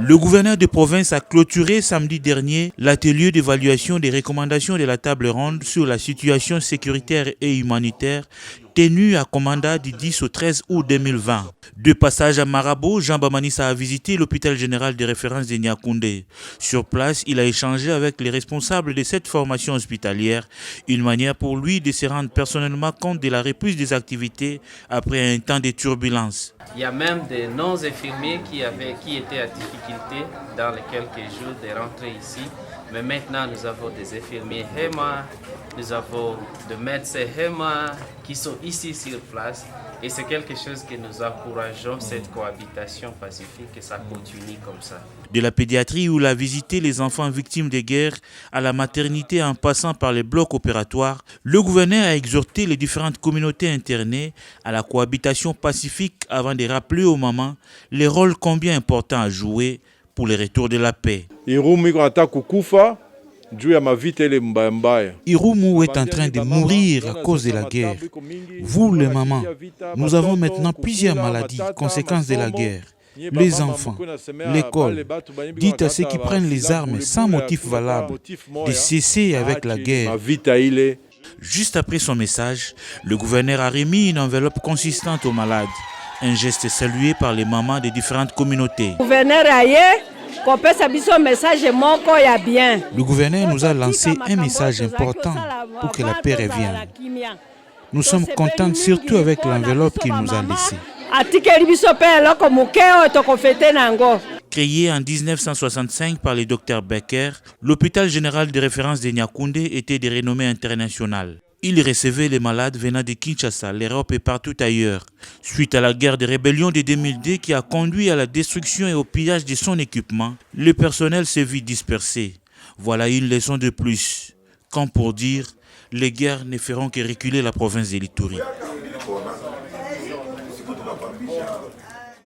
Le gouverneur de province a clôturé samedi dernier l'atelier d'évaluation des recommandations de la table ronde sur la situation sécuritaire et humanitaire tenu à Komanda du 10 au 13 août 2020. De passage à Marabo, Jean Bamanissa a visité l'hôpital général de référence de Niakoundé. Sur place, il a échangé avec les responsables de cette formation hospitalière, une manière pour lui de se rendre personnellement compte de la reprise des activités après un temps de turbulence. Il y a même des non-infirmiers qui étaient à difficulté dans les quelques jours de rentrer ici. Mais maintenant, nous avons des infirmiers HEMA, nous avons des médecins HEMA qui sont ici sur place. Et c'est quelque chose que nous encourageons, cette cohabitation pacifique, et ça continue comme ça. De la pédiatrie où il a visité les enfants victimes des guerres à la maternité en passant par les blocs opératoires, le gouverneur a exhorté les différentes communautés internées à la cohabitation pacifique avant de rappeler aux mamans les rôles combien importants à jouer pour le retour de la paix. Irumu est en train de mourir à cause de la guerre. Vous, les mamans, nous avons maintenant plusieurs maladies, conséquences de la guerre. Les enfants, l'école. Dites à ceux qui prennent les armes sans motif valable de cesser avec la guerre. Juste après son message, le gouverneur a remis une enveloppe consistante aux malades. Un geste salué par les mamans des différentes communautés. Le gouverneur nous a lancé un message important pour que la paix revienne. Nous sommes contents surtout avec l'enveloppe qu'il nous a laissée. Créé en 1965 par le docteur Becker, l'hôpital général de référence de Niakoundé était de renommée internationale. Il recevait les malades venant de Kinshasa, l'Europe et partout ailleurs. Suite à la guerre de rébellion de 2002 qui a conduit à la destruction et au pillage de son équipement, le personnel s'est vite dispersé. Voilà une leçon de plus. Comme pour dire, les guerres ne feront que reculer la province de l'Ituri.